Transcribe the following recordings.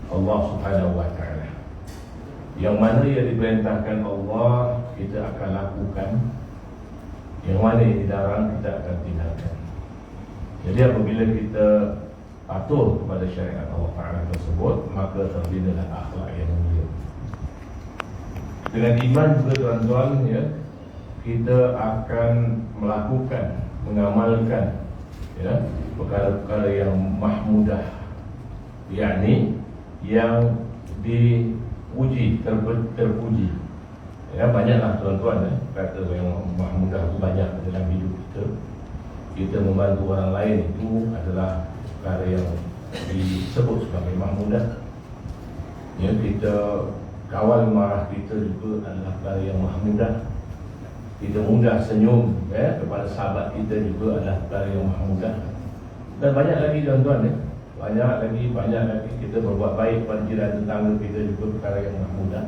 Allah Subhanahu wa ta'ala. Yang mana yang diperintahkan Allah kita akan lakukan, yang mana yang dilarang kita akan tinggalkan. Jadi apabila kita patuh kepada syariat Allah Ta'ala tersebut, maka terbinalah akhlak yang mulia. Dengan iman juga tuan-tuan, ya, kita akan melakukan, mengamalkan, ya, perkara-perkara yang mahmudah, yakni yang dipuji, terpuji. Ya, banyaklah tuan-tuan, ya, kata yang mahmudah itu banyak dalam hidup kita. Kita membantu orang lain itu adalah perkara yang disebut sebagai mahmudah. Ya, kita kawal marah kita juga adalah perkara yang mahmudah. Kita mudah senyum, ya, kepada sahabat kita juga adalah perkara yang mahmudah. Dan banyak lagi tuan-tuan, ya, banyak lagi kita berbuat baik pada jiran tetangga kita juga perkara yang mahmudah.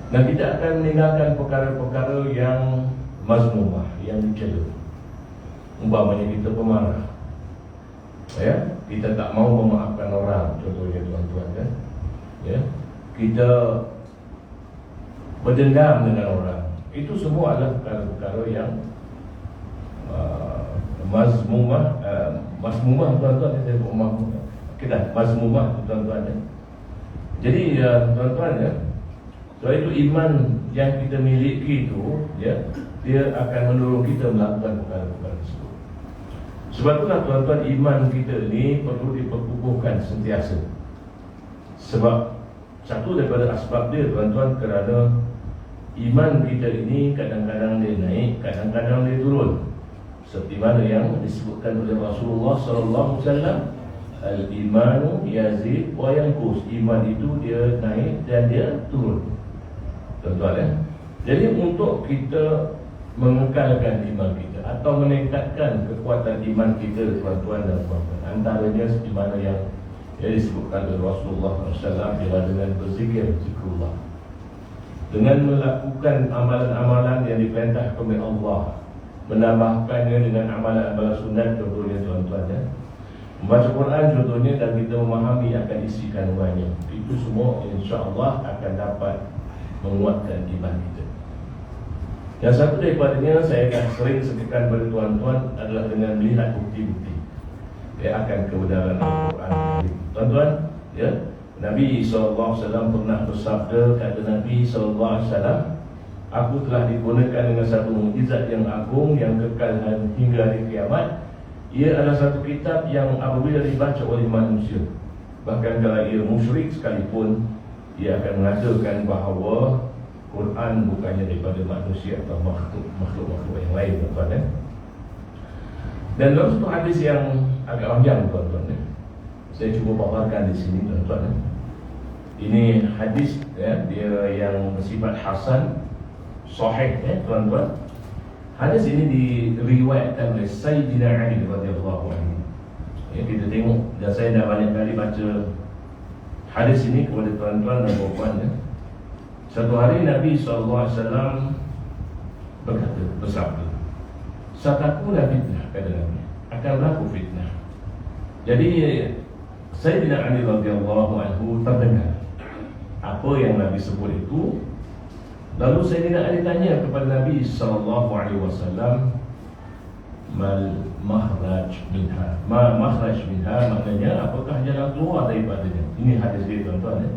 Dan kita akan meninggalkan perkara-perkara yang mazmumah, yang dicela. Umpamanya kita pemarah, ya, kita tak mau memaafkan orang, contohnya tuan-tuan, kan, ya, kita berdendam dengan orang. Itu semua adalah perkara-perkara yang mazmumah, tuan-tuan, saya mazmumah. Kita mazmumah, tuan-tuan, ya. Jadi tuan-tuan, ya, so itu iman yang kita miliki itu, ya, dia akan mendorong kita melakukan perkara-perkara tersebut. Sebab itulah tuan-tuan, iman kita ini perlu diperkukuhkan sentiasa. Sebab satu daripada asbab dia, tuan-tuan, kerana iman kita ini kadang-kadang dia naik, kadang-kadang dia turun. Seperti mana yang disebutkan oleh Rasulullah sallallahu alaihi wasallam, al-imanu yazid wa yanqus. Iman itu dia naik dan dia turun. Tuan-tuan, ya. Jadi untuk kita mengekalkan iman kita atau meningkatkan kekuatan iman kita, tuan-tuan dan puan-puan, antaranya seperti mana yang disebutkan oleh Rasulullah SAW dengan berzikir, zikrullah, dengan melakukan amalan-amalan yang diperintahkan oleh Allah, menambahkannya dengan amalan-amalan sunat, contohnya tuan-tuan, ya, membaca Quran contohnya, dan kita memahami akan isi kandungannya. Itu semua insya-Allah akan dapat menguatkan iman kita. Yang satu daripadanya saya akan sering sebutkan kepada tuan-tuan adalah dengan melihat bukti-bukti, ya, akan kebenaran Al-Quran. Tuan-tuan, ya, Nabi SAW pernah bersabda, kata Nabi SAW, aku telah digunakan dengan satu mukjizat yang agung yang kekal hingga hari kiamat. Ia adalah satu kitab yang apabila dibaca oleh manusia, bahkan kalau ia musyrik sekalipun, ia akan mengatakan bahawa Quran bukannya daripada manusia atau makhluk-makhluk yang lain, tuan-tuan, ya. Dan dalam satu hadis yang agak panjang, tuan-tuan, ya, saya cuba paparkan di sini, tuan-tuan, ya. Ini hadis, ya, dia yang bersifat hasan, sahih, ya, tuan-tuan. Hadis ini diriwayatkan oleh Sayyidina Ali radhiyallahu anhu. Ya, kita tengok, dan saya dah banyak kali baca hadis ini kepada tuan-tuan dan puan-puan, ya. Satu hari Nabi SAW berkata, bersabda, "Satakuna fitnah," kata Nabi, akan berlaku fitnah. Jadi Sayyidina Ali radhiyallahu anhu terdengar apa yang Nabi sebut itu. Lalu Sayyidina Ali tanya kepada Nabi SAW, mal makhraj minha. Makhraj minha maknanya apakah jalan keluar daripadanya. Ini hadis dia, tuan-tuan, ya.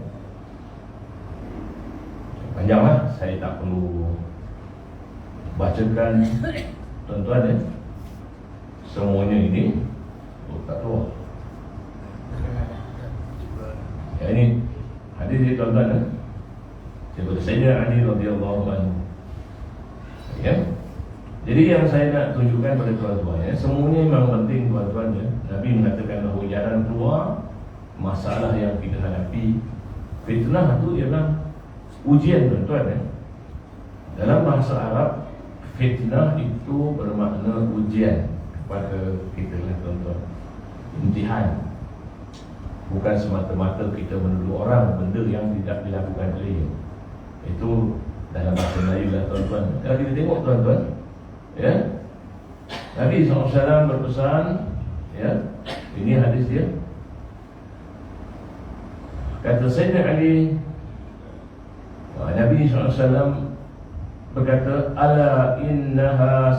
Panjanglah, saya tak perlu bacakan, tuan-tuan, ya. Semuanya ini tak keluar. Ya, ini hadis dia, tuan-tuan, ya. Daripada Sayyidina Ali radhiyallahu anhu. Ya. Jadi yang saya nak tunjukkan pada tuan-tuan, ya, semuanya memang penting, tuan-tuan, ya. Nabi mengatakan bahawa jalan keluar masalah yang kita hadapi, fitnah itu ialah ujian, tuan-tuan, ya. Dalam bahasa Arab, fitnah itu bermakna ujian kepada kita, tuan-tuan. Imtihan. Bukan semata-mata kita menuduh orang benda yang tidak dilakukan olehnya. Itu dalam bahasa Melayu lah, tuan-tuan. Kalau kita tengok, tuan-tuan, ya, Nabi SAW berpesan, ya, ini hadis dia, Kata Sayyidina Ali, Nabi SAW berkata, ala innaha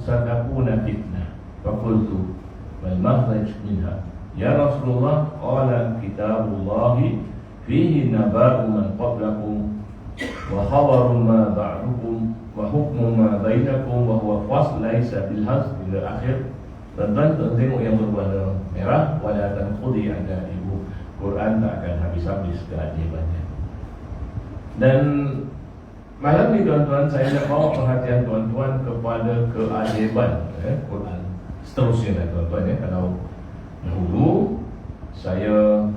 satakuna fitnah. Faqultu wal makhraj minha ya Rasulullah, qala kitabullahi fihi naba'u man qablakum wa khabaru ma ba'dukum wa hukmu ma bainakum wa huwa fasl laisa bil hazl ila akhir. Dan tengok yang berwarna merah, wala tanqudi ada ibu. Quran tak akan habis-habis keajaibannya. Dan malam ni tuan-tuan, saya nak bawa perhatian tuan-tuan kepada keajaiban Quran. Seterusnya tuan-tuan, kalau dahulu saya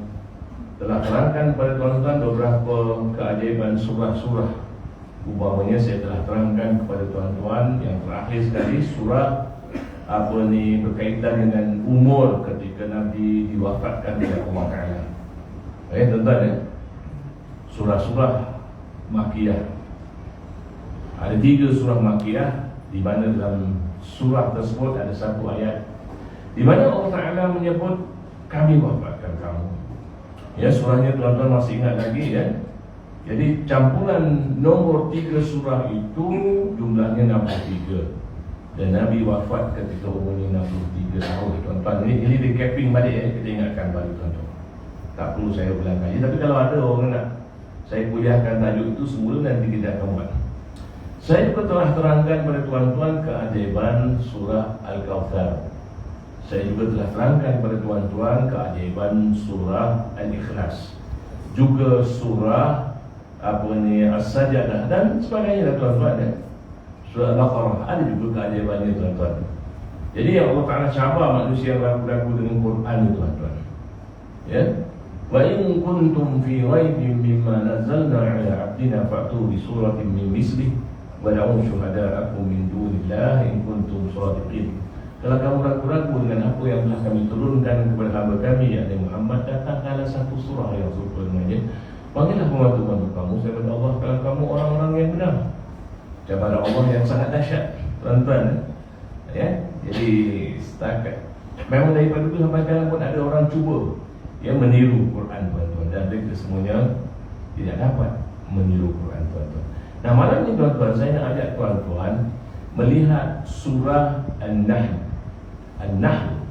telah terangkan kepada tuan-tuan beberapa keajaiban surah-surah. Umpamanya saya telah terangkan kepada tuan-tuan yang terakhir sekali surah berkaitan dengan umur ketika Nabi diwafatkan oleh Allah Ta'ala. Tuan-tuan, surah-surah Makkiyah. Ada 3 surah Makkiyah, di mana dalam surah tersebut ada satu ayat di mana Allah Ta'ala menyebut kami wafatkan kamu. Ya, surahnya tuan-tuan masih ingat lagi ya. Jadi campuran nombor 3 surah itu jumlahnya 63. Dan Nabi wafat ketika umurnya 63 tahun tuan-tuan. Ini recapping balik kita ingatkan balik tuan-tuan. Tak perlu saya ulang lagi. Tapi kalau ada orang nak saya kuliahkan tajuk itu semula, nanti kita akan buat. Saya juga telah terangkan kepada tuan-tuan keajaiban surah Al-Kawthar. Saya juga telah terangkan kepada tuan-tuan keajaiban surah Al-Ikhlas, juga surah As-Sajdah dan sebagainya tuan-tuan. Surah Al-Baqarah ada juga keajaibannya tuan-tuan. Jadi Allah Ta'ala cabar manusia yang ragu-ragu dengan Quran itu tuan-tuan. Ya. Wa in kuntum fi raibin mimma nazzalna 'ala 'abdina fa'tu bi suratin min mislihi wa da'u syuhada'akum min dunillahi in kuntum shadiqin. Kalau kamu ragu-ragu dengan apa yang telah kami turunkan kepada hamba kami, yakni Muhammad, datangkanlah satu surah yang serupa dengannya. Panggillah pembantu-pembantu kamu daripada Allah kalau kamu orang-orang yang benar. Cabaran Allah yang sangat dahsyat tuan-tuan. Ya, jadi setakat memang daripada itu sampai sekarang pun ada orang cuba meniru Quran tuan-tuan, dan mereka semuanya tidak dapat meniru Quran tuan-tuan. Nah, malam ni tuan-tuan, saya nak ajak tuan-tuan melihat surah An-Nahl. An-Nahl,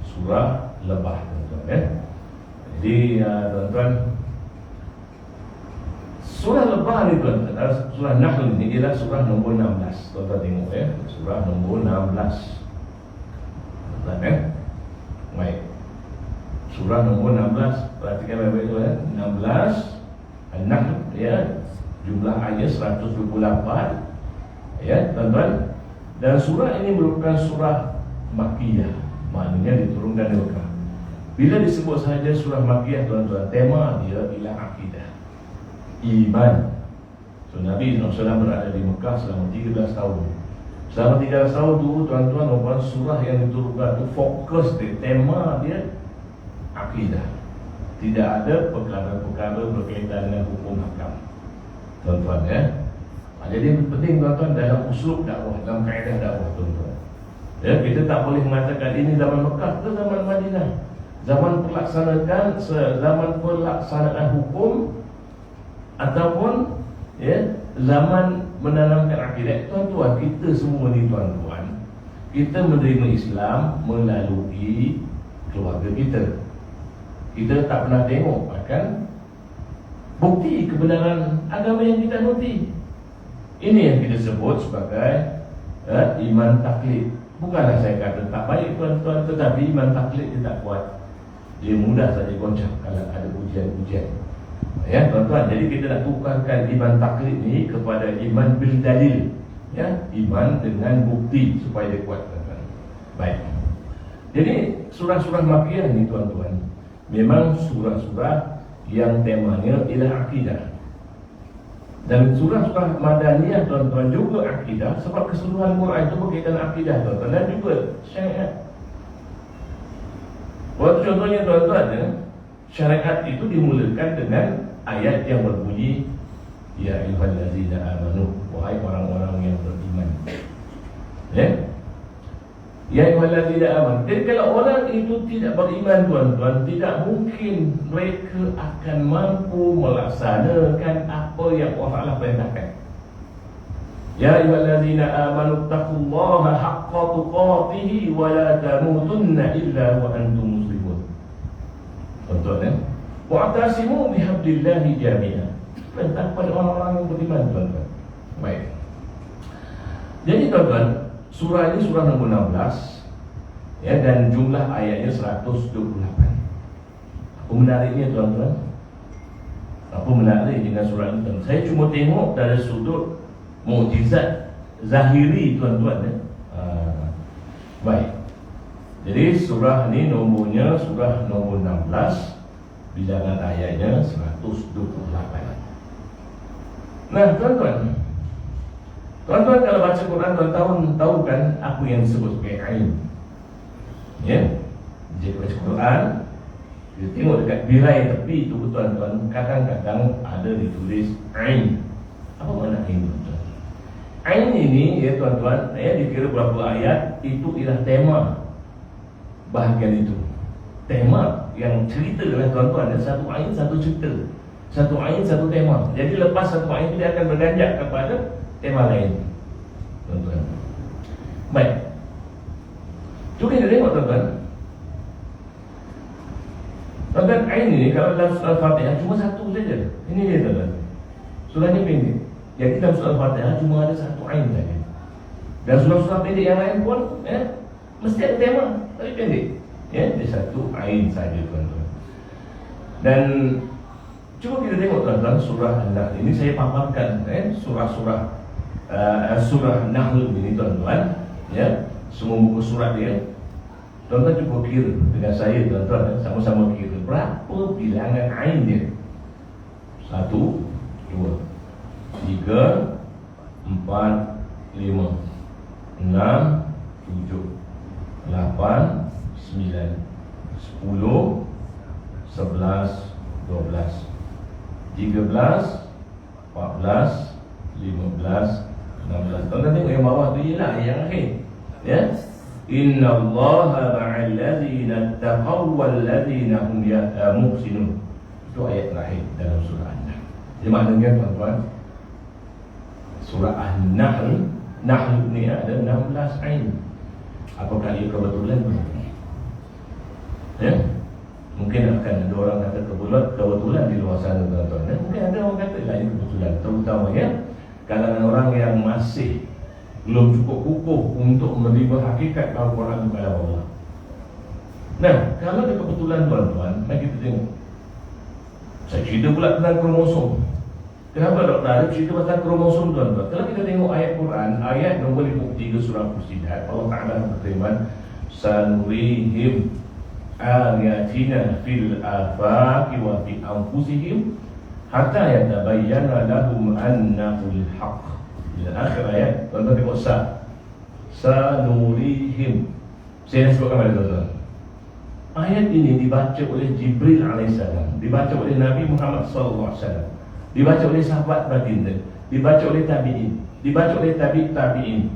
surah lebah tuan-tuan. Jadi tuan-tuan, surah lebah ni tuan-tuan, surah Nahl ni ialah surah nombor 16. Tuan-tuan tengok surah nombor 16. Tuan-tuan baik. Surah nombor 16, perhatikan baik-baik tuan. 16 An-Nahl jumlah ayat 128 tuan-tuan. Dan surah ini merupakan surah Makkiyah, maknanya diturunkan di Mekah. Bila disebut sahaja surah Makkiyah tuan-tuan, tema dia ialah akidah, iman. So Nabi SAW berada di Mekah selama 13 tahun. Selama 13 tahun tu tuan-tuan, merupakan surah yang diturunkan itu fokus di tema dia akidah. Tidak ada perkara-perkara berkaitan dengan hukum hakam tuan-tuan jadi penting tuan-tuan dalam uslub dakwah, dalam kaedah dakwah tuan-tuan. Kita tak boleh mengatakan ini zaman Mekah ke zaman Madinah, zaman pelaksanaan hukum ataupun zaman menanamkan akidah. Tuan-tuan, kita semua ni tuan-tuan, kita menerima Islam melalui keluarga kita. Kita tak pernah tengok bahkan bukti kebenaran agama yang kita anuti. Ini yang kita sebut sebagai iman taklid. Bukanlah saya kata tak baik tuan-tuan, tetapi iman taklid dia tak kuat. Dia mudah saja goncang kalau ada ujian-ujian. Tuan-tuan, jadi kita nak tukarkan iman taklid ni kepada iman bil dalil. Iman dengan bukti supaya dia kuat tuan-tuan. Baik. Jadi surah-surah Makkiyah ni tuan-tuan, memang surah-surah yang temanya ialah akidah. Dan surah-surah Madaniyah tuan-tuan juga akidah, sebab keseluruhan Quran itu berkaitan akidah tuan-tuan, dan juga syariat. Waktu contohnya tuan-tuan, syariat itu dimulakan dengan ayat yang berbunyi ya ayyuhallazina amanu, wahai orang-orang yang beriman. Ya ayyuhallazina amanu. Jadi kalau orang itu tidak beriman, tuan-tuan, tidak mungkin mereka akan mampu melaksanakan apa yang Allah Taala perintahkan. Ya ayyuhallazina amanu taqullaha haqqa tuqatih wa la tamutunna illa wa antum muslimun. Tuan-tuan, wa'tasimu bihablillahi jami'an. Perintah pada orang-orang yang beriman, tuan-tuan. Baik. Jadi tuan-tuan, surah ini surah nombor 16, ya, dan jumlah ayatnya 128. Apa menariknya, tuan-tuan? Apa menarik dengan surah ini, tuan-tuan? Saya cuma tengok dari sudut mukjizat zahiri, tuan-tuan, ya. Baik. Jadi surah ini nomornya surah nombor 16, bilangan ayatnya 128. Nah, tuan-tuan, kalau baca Quran, tuan-tuan tahu kan apa yang disebut sebagai ain. Ya, jika baca Quran, kita tengok dekat birai tepi itu, tuan-tuan, kadang-kadang ada ditulis ain. Apa makna ain, tuan-tuan? Ain ini, ya tuan-tuan, dikira berapa ayat, itu ialah tema bahagian itu. Tema yang cerita dengan tuan-tuan, satu ain satu cerita, satu ain satu tema. Jadi lepas satu ain dia akan berganjak kepada tema lain, tuan-tuan. Baik, cuba kita tengok, tuan-tuan. Tuan-tuan, ain ini kalau dalam surah Al-Fatihah cuma satu saja. Ini dia, tuan-tuan. Surah ini pendek. Jadi dalam surah Al-Fatihah cuma ada satu ain saja. Dan surah-surah pendek yang lain pun mesti ada tema, tapi pendek. Ya, dia satu ain saja, tuan-tuan. Dan cuba kita tengok, tuan-tuan, surah An-Nahl ini saya paparkan, surah-surah surah Nahl ini, tuan-tuan, ya, semua buku surat dia. Tuan-tuan cuba kira dengan saya, tuan-tuan, sama-sama kira berapa bilangan ain dia. 1, 2, 3, 4, 5, 6, 7, 8, 9, 10, 11, 12, 13, 14, 15, 16. Tuan-tuan tengok yang bawah tu ialah yang akhir. Ya. Innallaha ma'al ladzina taqaw wal ladzina hum muhsinun. Itu ayat terakhir dalam surah An-Nahl. Jadi maknanya, tuan-tuan, surah An-Nahl, Nahl ni ada 16 ain. Apakah ia kebetulan? Ya. Mungkin akan ada orang kata kebetulan di luar sana, tuan-tuan. Mungkin ada orang kata lain kebetulan, terutamanya kalangan orang yang masih belum cukup kukuh untuk menerima hakikat Al-Quran kepada Allah. Nah, kalau ada kebetulan, tuan-tuan, mari kita tengok. Saya cerita pula tentang kromosom. Kenapa Dr. Arif cerita tentang kromosom, tuan-tuan? Kalau kita tengok ayat Quran, ayat nombor 53 surah Fussilat, Allah Ta'ala berfirman, sanurihim ayatina fil afaqi wa fi anfusihim hatta yatabayyana lahum annahul haqq. Ila akhir ayat, tuan-tuan tengok sanurihim. Saya nak sebutkan pada tuan-tuan. Ayat ini dibaca oleh Jibril alaihissalam, dibaca oleh Nabi Muhammad sallallahu alaihi wasallam, dibaca oleh sahabat baginda, dibaca oleh tabi'in, dibaca oleh tabi'in,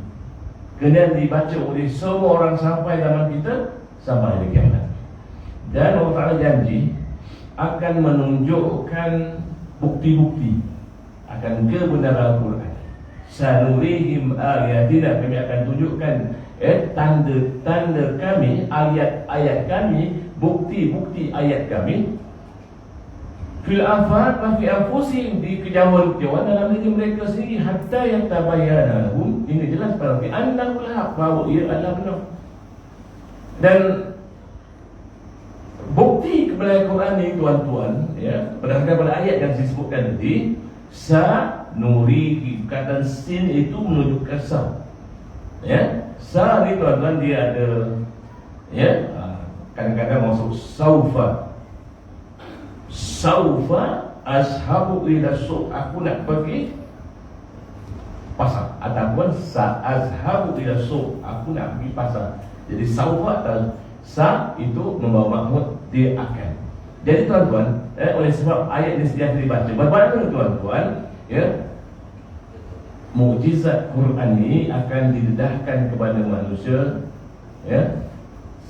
kemudian dibaca oleh semua orang sampai zaman kita sampai hari kiamat. Dan Allah Ta'ala janji akan menunjukkan bukti-bukti akan kebenaran Al-Quran. Sanurihim ayatina, kami akan tunjukkan tanda-tanda kami, ayat-ayat kami, bukti-bukti ayat kami fil afaq wa fi anfusihim, di kejauhan-kejauhan dalam diri mereka sendiri, hatta yatabayyana lahum, ini jelas pada fi annahul haq, bahawa ia adalah benar. Dan bukti kebenaran Quran ini, tuan-tuan, ya, berdasarkan pada ayat yang disebutkan tadi, sanurihi, kata sin itu menunjukkan sa. Ya, sa ni, tuan-tuan, dia ada, ya, kadang-kadang masuk saufa. Saufa ashabu ila suq, aku nak pergi pasar, ataupun sa azhabu ila suq, aku nak pergi pasar. Jadi saufa dan sa itu membawa maksud dia akan. Jadi, tuan-tuan, oleh sebab ayat ini sedianya dibaca, bagaimana, tuan-tuan, ya, mukjizat Quran ini akan didedahkan kepada manusia ya,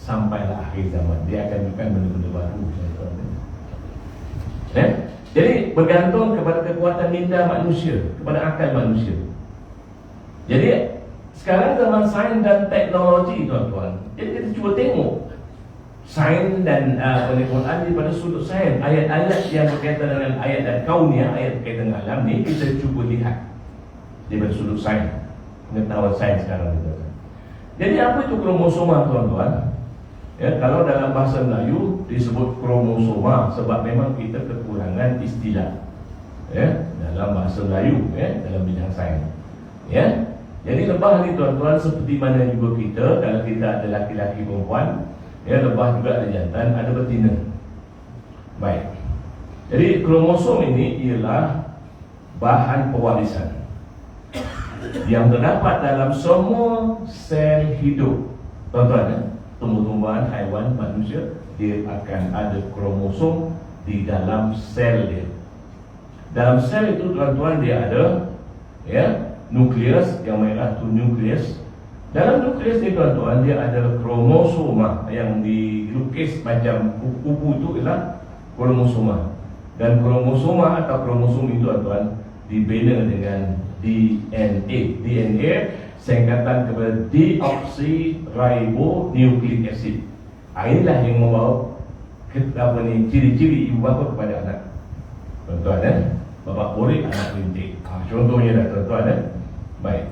sampailah akhir zaman dia akan bukan benda-benda baru. Ya? Jadi bergantung kepada kekuatan minda manusia, kepada akal manusia. Jadi sekarang zaman sains dan teknologi, tuan-tuan. Jadi kita cuba tengok sains dan Quran daripada sudut sains. Ayat-ayat yang berkaitan dengan ayat dan kauniyah, ayat berkaitan dengan alam ni kita cuba lihat daripada sudut sains, pengetahuan sains sekarang ni. Jadi apa itu kromosoma, tuan-tuan? Ya, kalau dalam bahasa Melayu disebut kromosoma sebab memang kita kekurangan istilah, ya, dalam bahasa Melayu, ya, dalam bidang sains. Ya. Jadi lebah ni, tuan-tuan, seperti mana juga kita, kalau kita ada laki-laki perempuan, ya, lebah juga ada jantan, ada betina. Baik. Jadi kromosom ini ialah bahan pewarisan yang terdapat dalam semua sel hidup, tuan-tuan, ya. Tumbuh-tumbuhan, haiwan, manusia, dia akan ada kromosom di dalam sel dia. Dalam sel itu, tuan-tuan, dia ada, ya, nukleus, yang merah itu nukleus. Dalam nukleus ni, tuan-tuan, dia ada kromosoma yang dilukis macam kupu-kupu, itu ialah kromosoma. Dan kromosoma atau kromosom itu, tuan-tuan, dibina dengan DNA. DNA singkatan kepada deoksiribonucleic acid. Inilah yang membawa ciri-ciri ibu bapa kepada anak. Tuan-tuan, bapa borik, anak rintik. Contohnya dah, tuan-tuan. Baik.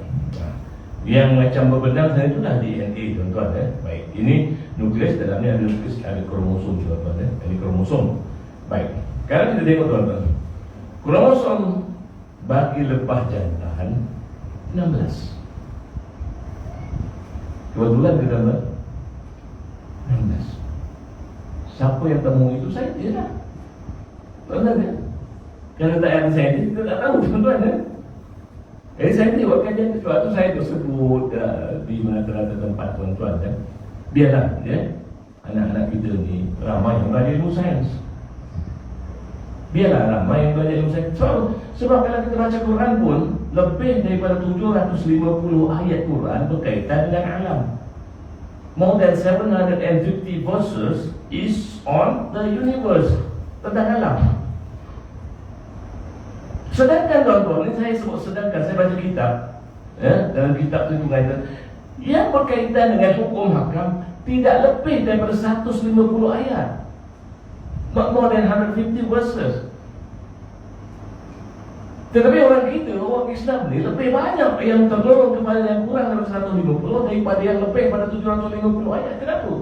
Yang macam berbenang sana itulah DNA, tuan-tuan. Baik. Ini nukleus, dalamnya ada nukleus, ada kromosom, tuan-tuan. Ini kromosom. Baik. Sekarang kita tengok, tuan-tuan. Kromosom bagi lebah jantan 16. Kebetulan ke dalam 16. Siapa yang temu itu? Saya dia lah. Tuan-tuan, ya? Kalau tak ada saya, kita tak tahu, tuan-tuan, ya? Jadi saya buat kajian sesuatu, saya tersebut di mana-mana tempat, tuan-tuan, ya? Biarlah, ya, anak-anak kita ni ramai yang belajar ilmu sains. Biarlah ramai yang belajar ilmu sains. Sebab kalau kita baca Quran pun, lebih daripada 750 ayat Quran berkaitan dengan alam. More than 750 verses is on the universe, tentang alam. Sedangkan, tuan-tuan, ini saya sebut sedangkan, saya baca kitab, ya, dalam kitab itu berkaitan yang berkaitan dengan hukum hakam tidak lebih daripada 150 ayat. Not more than 150 verses. Tetapi orang kita, orang Islam ni lebih banyak yang terdorong kepada yang kurang daripada 150 daripada yang lebih pada 750 ayat. Kenapa?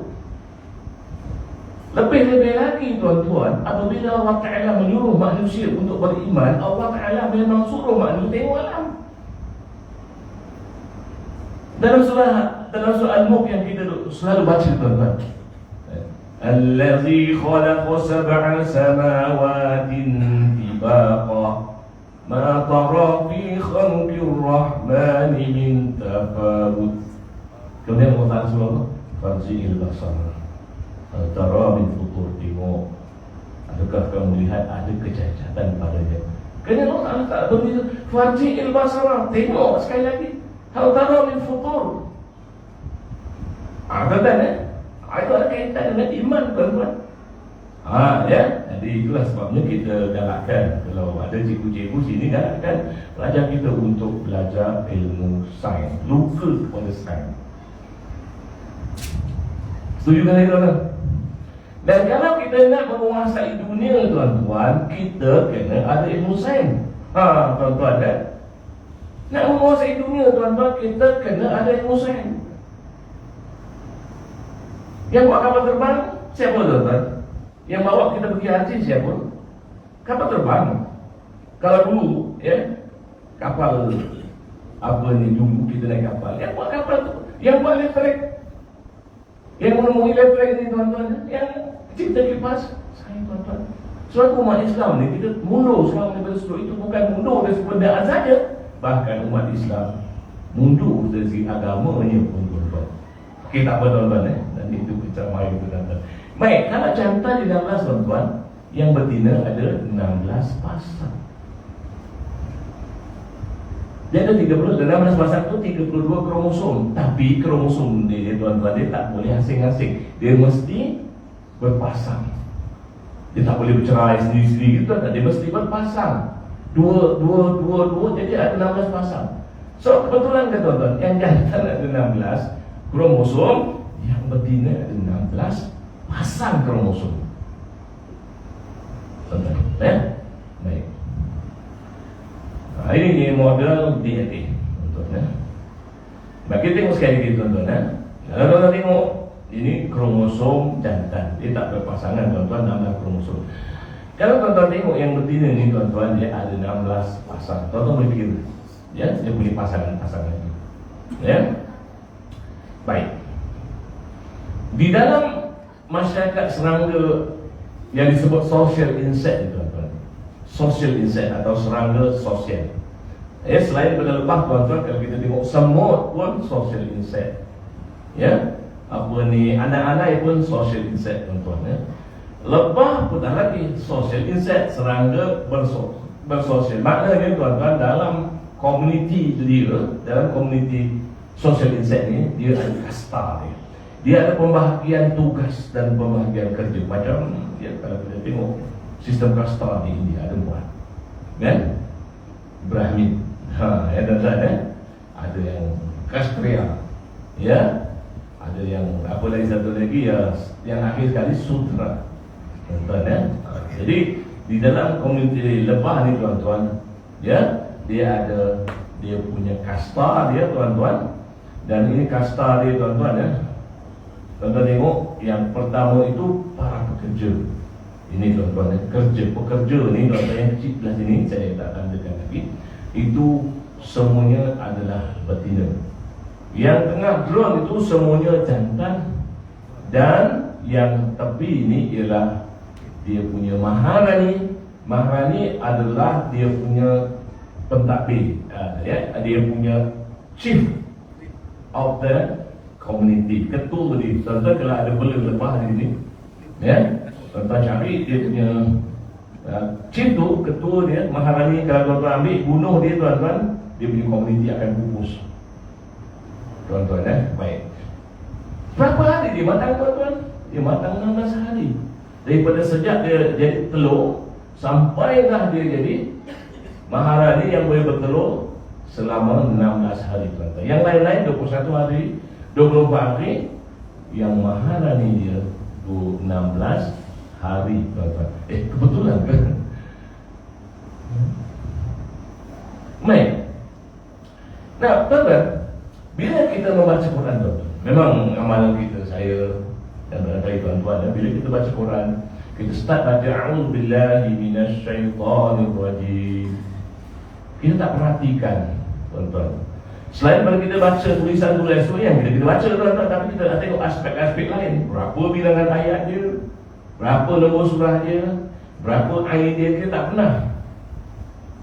Lebih-lebih lagi, tuan-tuan, apabila Allah Ta'ala menyuruh manusia untuk beriman, Allah Ta'ala memang suruh manusia tengok alam. Dalam surah Al-Mulk yang kita selalu baca, tuan-tuan, Allazi khalaqa sab'a samawatin tibaqa ma tara fi khalqir rahmani min tafawut. Kemudian Allah Ta'ala farji'il basar tara min futur timur. Adakah kamu melihat ada kecacatan padanya? Kerana Allah Ta'ala berbeza, farji'il basar, tengok sekali lagi, hal tara min futur. Tuan-tuan, itu ada kaitan dengan iman, tuan-tuan. Ya, jadi itulah sebabnya kita galakkan, kalau ada cikgu-cikgu sini, galakkan pelajar kita untuk belajar ilmu sains, luka kepada sains. Setuju kan, tuan-tuan? Dan kalau kita nak menguasai dunia, tuan-tuan, kita kena ada ilmu sains. Tuan-tuan, nak menguasai dunia, tuan-tuan, kita kena ada ilmu sains. Yang buat kapal terbang siapa, tuan-tuan? Yang bawa kita pergi haji siapa? Kapal terbang. Kalau dulu, ya, kapal apa ni, dulu kita naik kapal, yang buat kapal tu, yang buat elektrik, yang menemui elektrik ni, tuan-tuan, yang cipta kipas, saya, tuan-tuan. Suatu umat Islam ni, kita mundur sekarang daripada seluruh itu. Bukan mundur dari sependaan saja, bahkan umat Islam mundur dari segi agamanya pun, tuan-tuan. Okey, tak apa, tuan-tuan, nanti itu kita main itu, tuan-tuan. Baik, kalau jantan di 16, tuan-tuan, yang betina ada 16 pasang. Dia ada 30, dalam 16 pasang tu 32 kromosom. Tapi kromosom dia tuan-tuan, dia tak boleh asing-asing. Dia mesti berpasang. Dia tak boleh bercerai sendiri-sendiri gitu, dia mesti berpasang. Dua, jadi ada 16 pasang. So kebetulan kan tuan-tuan, yang jantan ada 16 kromosom, yang betina ada 16 pasang kromosom. Tuan-tuan, baik. Ini model DNA, tuan-tuan. Kita tengok sekali lagi, tuan-tuan. Kalau tuan-tuan tengok, ini kromosom jantan, dia tak berpasangan, tuan-tuan, 16 kromosom. Kalau tuan-tuan tengok yang betina ni, tuan-tuan, dia ada 16 pasang. Tuan-tuan boleh fikir, ya, dia punya pasangan-pasangan. Ya, baik. Di dalam masyarakat serangga yang disebut social insect, tuan-tuan, social insect atau serangga sosial. Ya, selain pada lebah, tuan-tuan, kalau kita tengok semut pun social insect. Ya, apa ni, anak-anak pun social insect, tuan-tuan. Ya, lebah pun dah lagi social insect, serangga bersosial. Maknanya, tuan-tuan, dalam komuniti dia, dalam komuniti social insect ni, dia ada kasta dia. Dia ada pembahagian tugas dan pembahagian kerja. Macam ya, kalau kita tengok sistem kasta di India ada 4, kan? Brahmin, ya, dan ada yang Kshatriya, ya, ada yang apa lagi, satu lagi ya, yang akhir sekali Sudra, tuan-tuan, ya. Jadi di dalam komuniti lebah ni, tuan-tuan, ya, dia ada dia punya kasta dia, tuan-tuan, dan ini kasta dia, tuan-tuan, ya. Tuan-tuan tengok yang pertama itu para pekerja. Ini, tuan-tuan, pekerja ni, tuan-tuan, yang kecil belah sini saya tak tandakan lagi. Itu semuanya adalah betina. Yang tengah drone itu semuanya jantan. Dan yang tepi ini ialah dia punya maharani. Maharani adalah dia punya pentadbir, ya, dia punya chief of the community, ketua dia. Tuan-tuan, kalau ada bela lebah di sini, ya, tuan-tuan cari dia punya chief tu, ketua dia, maharani. Kalau tuan-tuan ambil, bunuh dia, tuan-tuan, dia punya komuniti akan pupus, tuan-tuan, ya. Baik. Berapa hari dia matang, tuan-tuan? Dia matang 16 hari. Daripada sejak dia jadi telur sampailah dia jadi maharani yang boleh bertelur selama 16 hari, tuan-tuan. Yang lain-lain 21 hari, 24 hari. Yang maharani dia 16 hari, tuan-tuan. Kebetulan ke? Baik. Nah, tuan-tuan, bila kita membaca Quran, tuan-tuan, memang amalan kita, saya dan barangkali tuan-tuan, bila kita baca Quran, kita start baca a'udzubillahi minasyaitonirrajim. Kita tak perhatikan, tuan-tuan. Selain pada kita baca tulisan-tulisan itu yang kita baca, tuan-tuan, tapi kita nak tengok aspek-aspek lain. Berapa bilangan ayat dia, berapa nombor surah dia, berapa ayat dia, kita tak pernah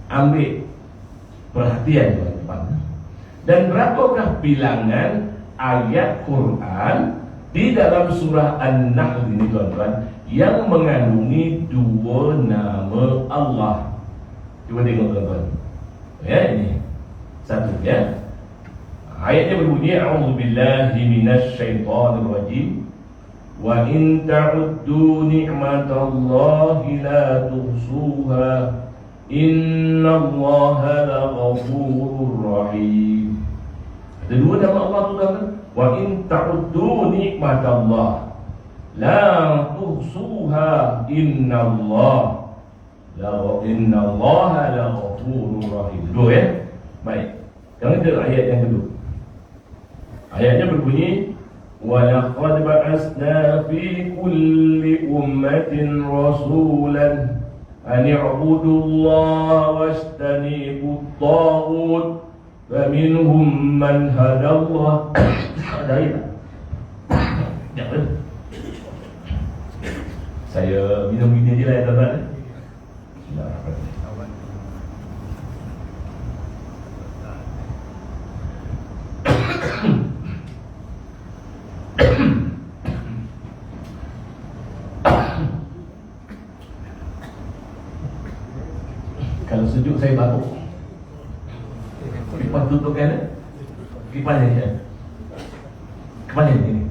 ambil perhatian, tuan-tuan. Dan berapakah bilangan ayat Quran di dalam surah An-Nahl ini, tuan-tuan, yang mengandungi 2 nama Allah. Cuba tengok, tuan-tuan. Ya, ini satu, ya. Ayatnya berbunyi, a'udzubillahi minasyaitonirrajim. Wa in ta'uddu ni'matallahi la tuhsuha. Innallaha laghafurur rahim. Ada 2 nama Allah tu, tuan-tuan. Wa in ta'uddu ni'matallah la tuhsuha. Innallaha laghafurur rahim. 2, ya. Baik. Sekarang kita ayat yang kedua. Ayatnya berbunyi, wa laqad ba'asna fi kulli ummatin rasulan an i'budu Allah wastanibu at-taghut faminhum man hada Allah. Ada ayat. Jangan. Saya minum ini je lah, tuan-tuan. Bismillahirrahmanirrahim. Kalau sejuk saya batuk. kipas tutupkan kipas ni kepala ini.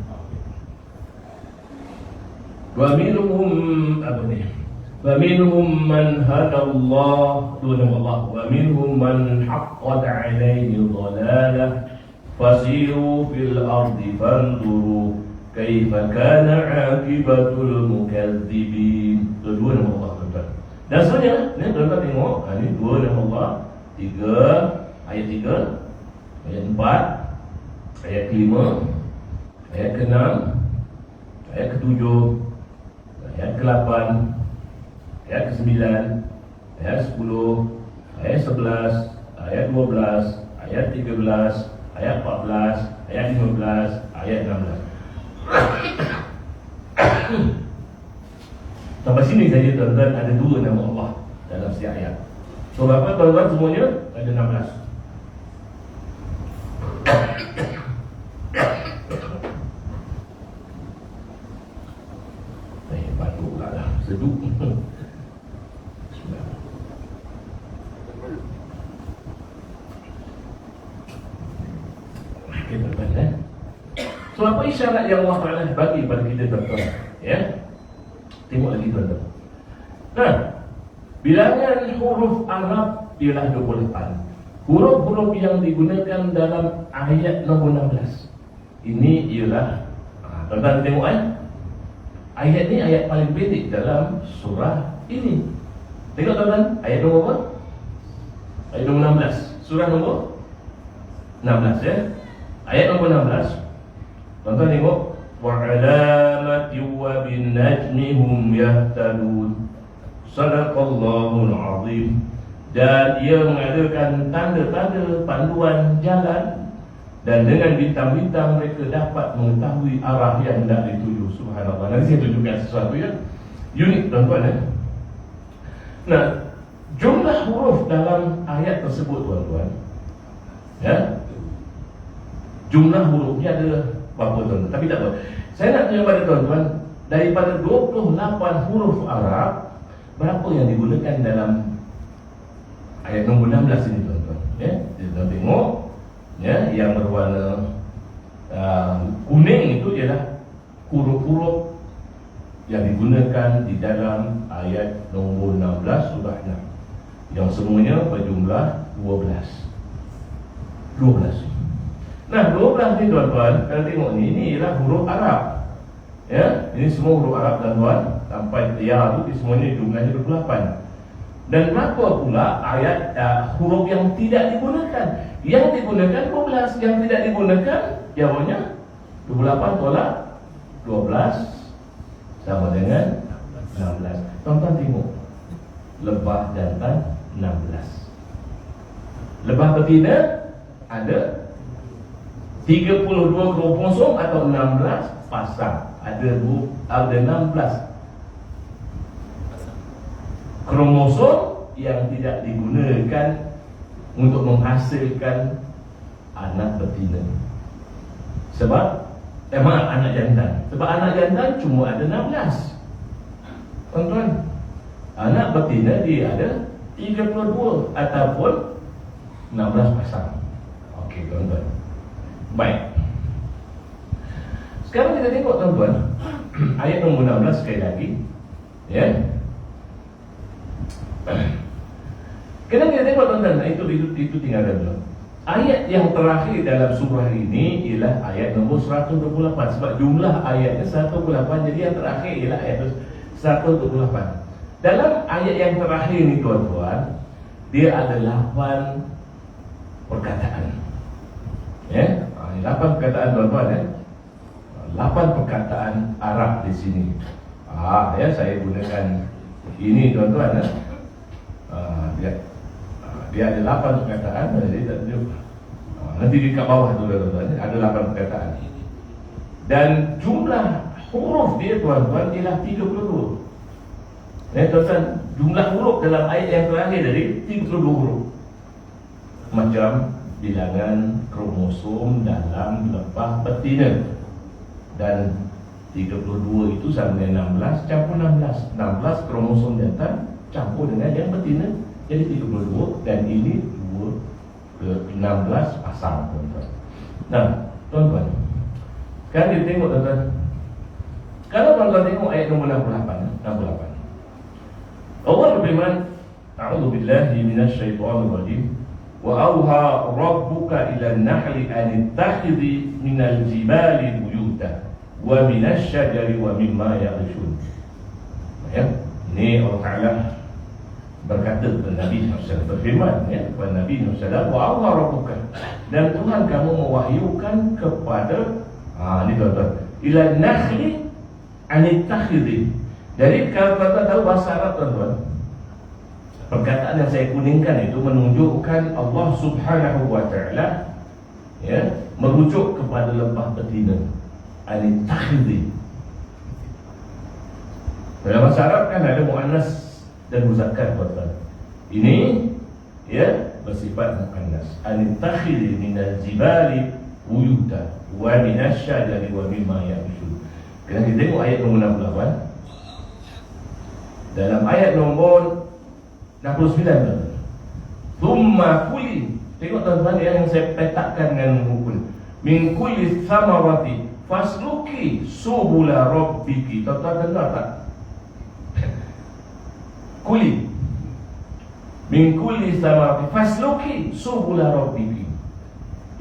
Wa minhum apa ni? Wa minhum man hada Allah duna Allah wa minhum man haqqat 'alaihi dhalalah fasiru fil ardi fanzuru kaifa kana 'aqibatul mukadzibin. Dua nama Allah tuan-tuan. Dan sebenarnya ni tuan-tuan tengok, ni dua nama Allah, ayat 3, ayat 4, ayat 5, ayat ke-6, ayat ke-7, ayat ke-8, ayat ke-9, ayat 10, ayat 11, ayat 12, ayat 13, ayat 14, ayat 15, ayat 16. Sampai sini saja tuan-tuan ada dua nama Allah dalam setiap ayat. So berapa tuan-tuan semuanya? Ada 16. Batuk pula lah, sejuk. Okay, tuan-tuan, so apa isyarat yang Allah Ta'ala bagi pada kita tuan-tuan? Ya, tengok lagi tuan-tuan. Nah, bilangan huruf Arab ialah 28. Huruf-huruf yang digunakan dalam ayat nombor 16 ini ialah tuan-tuan tengok ayat ni ayat paling pendek dalam surah ini. Tengok tuan-tuan, ayat nombor apa? Ayat nombor 16. Surah nombor 16 ya. Ayat nombor 16. Tuan-tuan tengok, wa'alamati wa bin najmi hum yahtadun. Sadaqallahul azim. Dan ia mengadakan tanda-tanda panduan jalan, dan dengan bintang-bintang mereka dapat mengetahui arah yang hendak dituju. Subhanallah. Nanti saya tunjukkan sesuatu yang unik tuan-tuan ya. Nah, jumlah huruf dalam ayat tersebut tuan-tuan ya, jumlah hurufnya ada berapa tuan-tuan? Tapi tak apa, saya nak tanya pada tuan-tuan, daripada 28 huruf Arab, berapa yang digunakan dalam ayat nombor 16 ini tuan-tuan ya? Kita tengok ya, yang berwarna kuning itu ialah huruf-huruf yang digunakan di dalam ayat nombor 16 surah 6, yang semuanya berjumlah 12. Nah, 12 ni tuan-tuan, kalau tengok ni, ini ialah huruf Arab ya, ini semua huruf Arab tuan-tuan, sampai ya tu semuanya jumlahnya 28. Dan berapa pula ayat huruf yang tidak digunakan? Yang digunakan 12, yang tidak digunakan jawabnya 28 tolak 12 sama dengan 16. Tuan-tuan tengok, lebah jantan 16, lebah betina ada 32 kromosom atau 16 pasang, ada 16 kromosom yang tidak digunakan untuk menghasilkan anak betina. Sebab anak jantan. Sebab anak jantan cuma ada 16. Tuan-tuan, anak betina dia ada 32 ataupun 16 pasang. Okey tuan-tuan. Baik. Sekarang kita tengok tuan-tuan ayat nombor 16 sekali lagi ya. Kita tengok tuan-tuan, itu tinggal dulu. Ayat yang terakhir dalam surah ini ialah ayat nombor 128. Sebab jumlah ayatnya 128, jadi yang terakhir ialah ayat 128. Dalam ayat yang terakhir ini tuan-tuan, dia ada 8 perkataan ya, 8 perkataan tuan-tuan ya. 8 perkataan Arab di sini. Ya, saya gunakan ini tuan-tuan ya. Dia ada 8 perkataan, jadi nanti di kat bawah tu tuan-tuan ada 8 perkataan. Dan jumlah huruf dia tuan-tuan ialah 32. Tuan-tuan, jumlah huruf dalam ayat yang terakhir dari 32 huruf. Macam bilangan kromosom dalam lebah betina. Dan 32 itu sama dengan 16 campur 16. 16 kromosom jantan campur dengan yang betina, jadi 32, dan ini 2 ke-16 pasang, tuan-tuan. Nah, tuan-tuan, sekarang kita tengok, tuan-tuan. Kalau tuan-tuan tengok ayat nombor 68. Allah berfirman, A'udzu billahi minasyaitonir rajim. Wa auha rabbuka ila an-nahli an ittakhidhi minal jibali buyuta wa minasyajari wa mimma ya'rishun. Ya, ini Allah Ta'ala berkata kepada Nabi SAW, berfirman kepada Nabi SAW, wa auha rabbuka, dan Tuhan kamu mewahyukan kepada ini tuan-tuan, ila an-nahli an ittakhidhi. Jadi kalau tuan-tuan tahu bahasa Arab, tuan-tuan, perkataan yang saya kuningkan itu menunjukkan Allah Subhanahu wa Ta'ala merujuk kepada lebah betina, al-takhidhi. Dalam bahasa Arab kan ada muannas dan muzakkar, tuan-tuan. Ini bersifat muannas. Al-takhidhi minal jibali buyuta wa minasyajari wa mimma ya'rishun. Kita tengok ayat nombor 68. Dalam ayat nombor 69, Thumma kuli. Tengok tuan-tuan yang saya petakkan dengan buku. Min kulli thamarati fasluki subula rabbiki. Tuan-tuan dengar tak? Kuli. Min kulli thamarati fasluki subula rabbiki.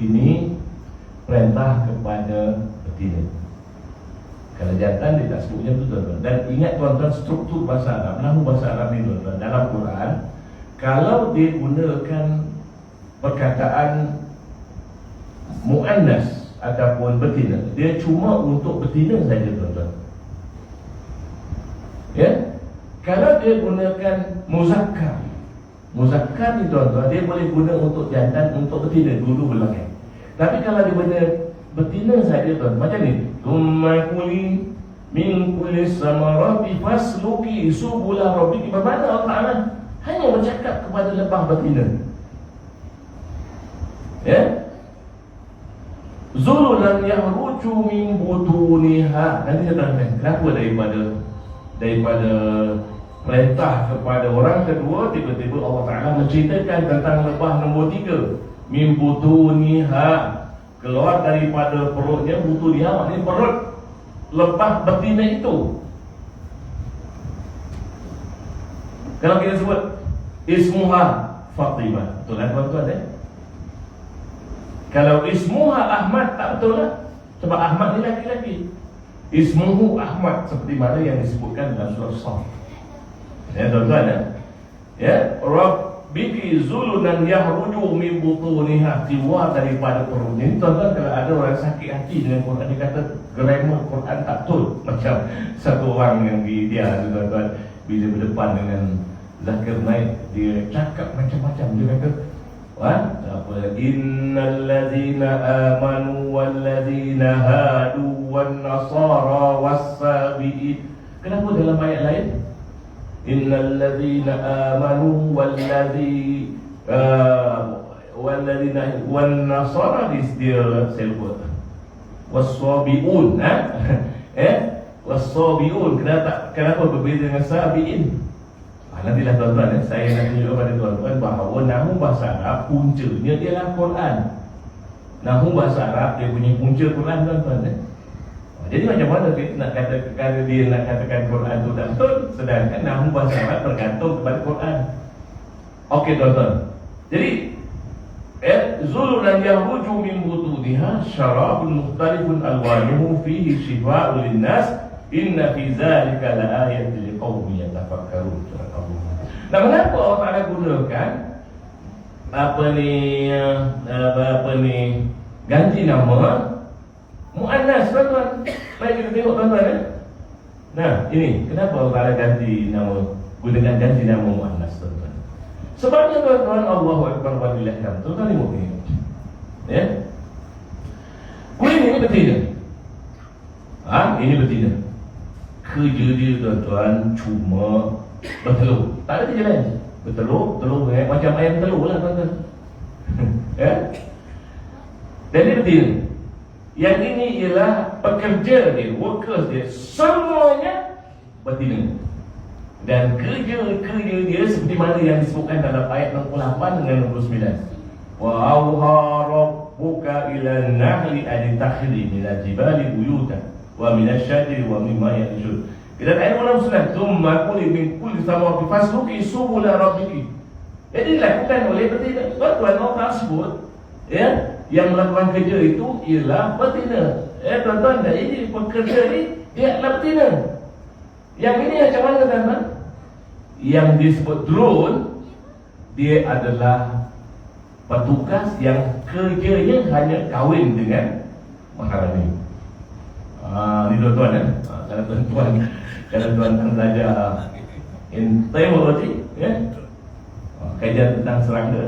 Ini perintah kepada betina. Kalau jantan dia tak sebutnya betul, tuan-tuan. Dan ingat tuan-tuan, struktur bahasa Arab, nama bahasa Arab ni, tuan-tuan, dalam Quran, kalau dia gunakan perkataan muannas ataupun betina, dia cuma untuk betina saja, tuan-tuan. Ya? Kalau dia gunakan muzakkar ni, tuan-tuan, dia boleh guna untuk jantan, untuk betina, dulu belakang. Tapi kalau dia guna betina saja, tuan, macam ni, Thumma kuli min kulli samarati fasluki subula rabbiki. Bermakna Allah Ta'ala hanya bercakap kepada lebah betina. Ya, zululan yahruju min butuniha. Nanti saya tanya, kenapa daripada perintah kepada orang kedua, tiba-tiba Allah Ta'ala menceritakan tentang lebah nombor 3, min butuniha, keluar daripada perutnya. Butuniha maknanya perut lebah betina itu. Kalau kita sebut ismuha Fatimah, betul lah, tuan-tuan, Kalau ismuha Ahmad, tak betul lah, sebab Ahmad ni laki-laki. Ismuhu Ahmad, seperti mana yang disebutkan dalam surah Shaf. Ya, tuan-tuan, Rabbiki zulunan yahruju min butuniha, keluar daripada perut. Ini, tuan-tuan, kalau ada orang sakit hati dengan Quran, dia kata grammar Quran tak betul. Macam satu orang yang dia, tuan-tuan, bila berdepan dengan Zakir Naik, dia cakap macam-macam. Dia kata, innal ladzina amanu wal ladzina hadu wan nasara was-sabiin. Kenapa dalam ayat lain innal ladzina amanu wal ladzina wan nasara, dia sebut was-sabiun, was-sabiun, kenapa berbeza dengan sabiin? Nantilah, tuan-tuan, saya nak tunjuk kepada tuan-tuan bahawa nama bahasa Arab puncanya ialah Quran. Nama bahasa Arab dia punya punca Quran, tuan-tuan. Jadi macam mana kita nak katakan dia nak katakan Quran itu tak betul, sedangkan nama bahasa Arab bergantung kepada Quran. Okey, tuan-tuan. Jadi zululan yahruju min butuniha syarabun mukhtalifun alwanuhu fihi shifaa'un linnas inna fi zalika laayatin liqaumin yatafakkarun. Nah, mengapa Allah Ta'ala gunakan ganti nama muannas, tuan-tuan? Mari kita tengok, tuan-tuan. Nah, ini kenapa Allah Ta'ala gunakan ganti nama muannas, tuan-tuan? Sebabnya, tuan-tuan, Allahu Akbar walillahil hamd. Tuan-tuan tengok ni. Ini betina. Ini betina. Kerja dia, tuan-tuan, cuma bertelur. Tak ada kerja lain. Bertelur, macam ayam telur lah, tuan-tuan. Dan dia betina. Yang ini ialah pekerja dia, workers dia, semuanya betina. Dan kerja dia seperti mana yang disebutkan dalam ayat 68 dengan 69. Wa auha rabbuka ila an-nahli an takhri min al-jibali buyutan wa min asy-syajari wa mimma ya'rishun. Kita ayat malam sunat thumma kuli min kulli thamarati fasluki subula rabbiki. Jadi dilakukan oleh betina. Tuan-tuan mau tersebut ya, yang melakukan kerja itu ialah betina. Tuan-tuan, ini pekerja ni dia adalah betina. Yang ini macam mana tuan-tuan? Yang disebut drone, dia adalah petugas yang kerjanya hanya kahwin dengan maharani. Ni tuan-tuan ya. Kalau tuan-tuan belajar entomology ya, kajian tentang serangga,